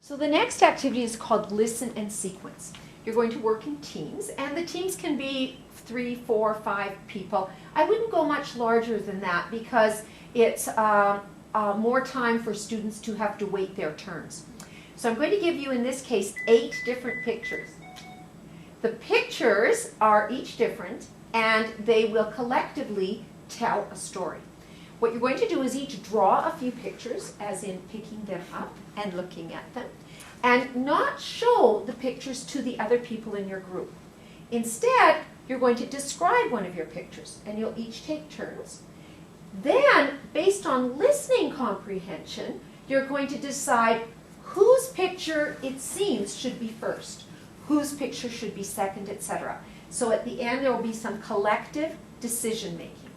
So the next activity is called listen and sequence. You're going to work in teams, and the teams can be 3, 4, 5 people. I wouldn't go much larger than that because it's more time for students to have to wait their turns. So I'm going to give you, in this case, 8 different pictures. The pictures are each different, and they will collectively tell a story. What you're going to do is each draw a few pictures, as in picking them up and looking at them, and not show the pictures to the other people in your group. Instead, you're going to describe one of your pictures, and you'll each take turns. Then, based on listening comprehension, you're going to decide whose picture it seems should be first, whose picture should be second, etc. So at the end, there will be some collective decision making.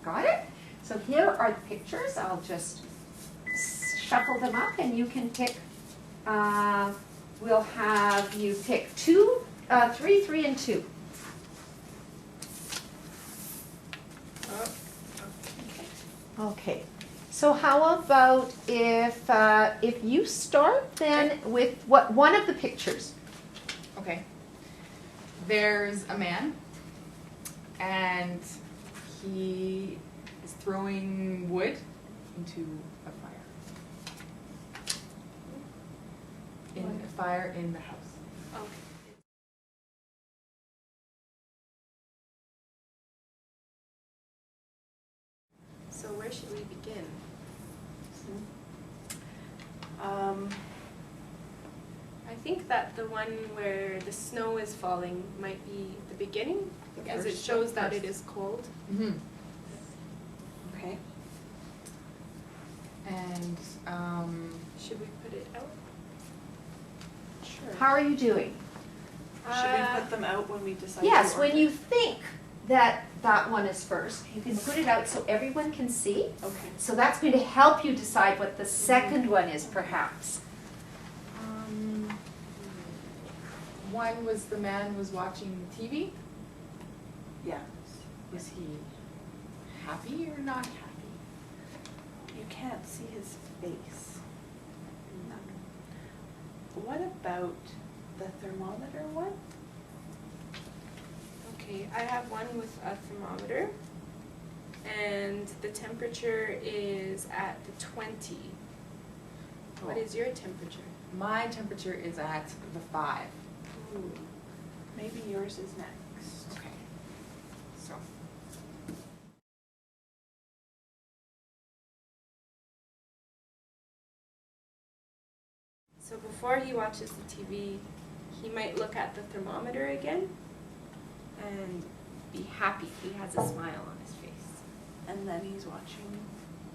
Got it? So here are the pictures. I'll just shuffle them up, and you can pick. We'll have you pick 2, 3, 3, and 2. Okay. So how about if you start then with one of the pictures? Okay. There's a man, and he is throwing wood into a fire. A fire in the house. Okay. So where should we begin? I think that the one where the snow is falling might be the beginning, as it shows that it is cold. Mm-hmm. Okay. And Should we put it out? Sure. How are you doing? Should we put them out when we decide? Yes, the when order? you think that that one is first, you can put it out so everyone can see. Okay. So that's going to help you decide what the second one is, perhaps. one was the man was watching TV. Yeah. Was he happy or not happy? You can't see his face. No. What about the thermometer one? Okay, I have one with a thermometer, and the temperature is at the 20. What is your temperature? My temperature is at the 5. Ooh. Maybe yours is next. Okay. So. So before he watches the TV, he might look at the thermometer again and be happy. He has a smile on his face. And then he's watching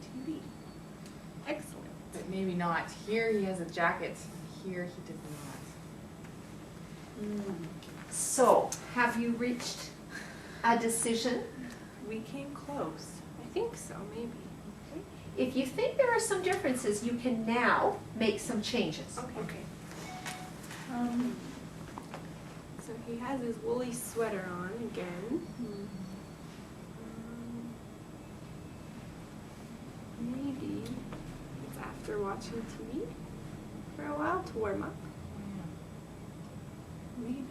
TV. Excellent. But maybe not. Here he has a jacket. Here he does not. So, have you reached a decision? We came close. I think so, maybe. If you think there are some differences, you can now make some changes. Okay. So he has his woolly sweater on again. Maybe it's after watching TV for a while to warm up. Maybe.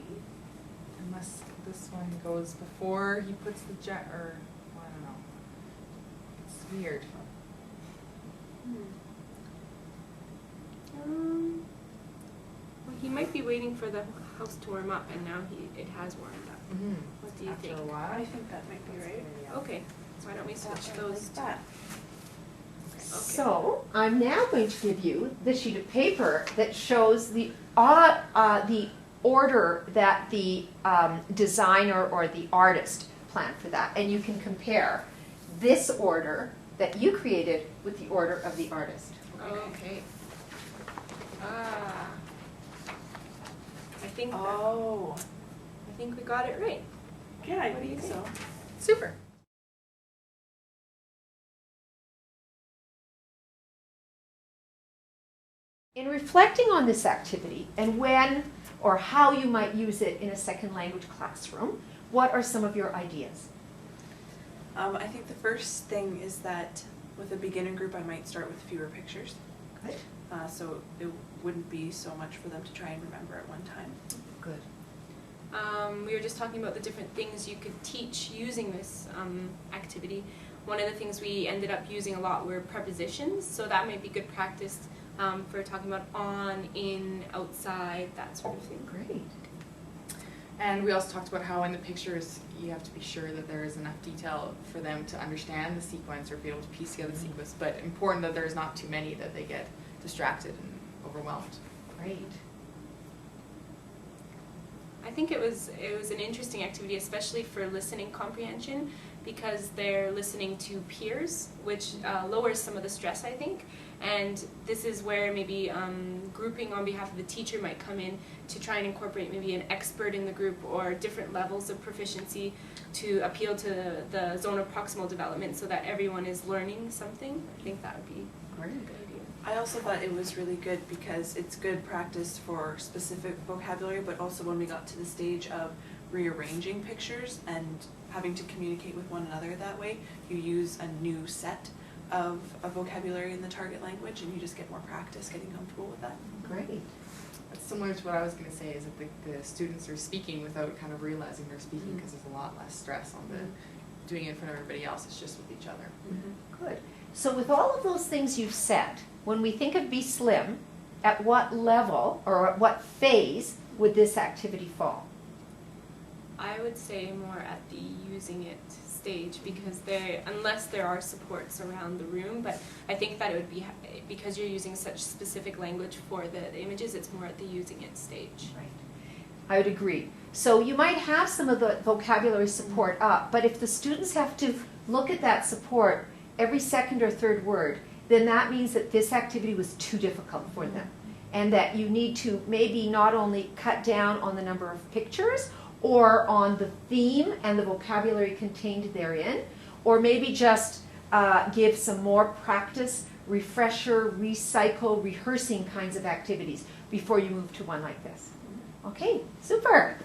Unless this one goes before he puts the or well, I don't know. It's weird. Well, he might be waiting for the house to warm up, and now it has warmed up. Mm-hmm. What do you After think? a while. I think that might be right. Okay, why don't we switch That those? like that. So, I'm now going to give you the sheet of paper that shows the order that the designer or the artist planned for that. And you can compare this order that you created with the order of the artist. Okay. Ah. I think Oh. I think we got it right. Yeah, I What do you think so. Super. In reflecting on this activity and when or how you might use it in a second language classroom, what are some of your ideas? I think the first thing is that with a beginner group, I might start with fewer pictures. Good. So it wouldn't be so much for them to try and remember at one time. Good. We were just talking about the different things you could teach using this activity. One of the things we ended up using a lot were prepositions, so that might be good practice for talking about on, in, outside, that sort of thing. Great. And we also talked about how in the pictures you have to be sure that there is enough detail for them to understand the sequence or be able to piece together the sequence, but important that there's not too many that they get distracted and overwhelmed. Great. I think it was an interesting activity, especially for listening comprehension, because they're listening to peers, which lowers some of the stress, I think. And this is where maybe grouping on behalf of the teacher might come in to try and incorporate maybe an expert in the group or different levels of proficiency to appeal to the zone of proximal development so that everyone is learning something. I think that would be Great. a good idea. I also thought it was really good because it's good practice for specific vocabulary, but also when we got to the stage of rearranging pictures and having to communicate with one another that way, you use a new set of vocabulary in the target language and you just get more practice getting comfortable with that. Great. That's similar to what I was going to say, is that the students are speaking without kind of realizing they're speaking because there's a lot less stress on the doing it in front of everybody else. It's just with each other. Good. So with all of those things you've said, when we think of Be Slim, at what level or at what phase would this activity fall? I would say more at the using it stage, because unless there are supports around the room, but I think that it would be, because you're using such specific language for the images, it's more at the using it stage. Right. I would agree. So you might have some of the vocabulary support up, but if the students have to look at that support every second or third word, then that means that this activity was too difficult for them. And that you need to maybe not only cut down on the number of pictures or on the theme and the vocabulary contained therein, or maybe just give some more practice, refresher, recycle, rehearsing kinds of activities before you move to one like this. Okay, super.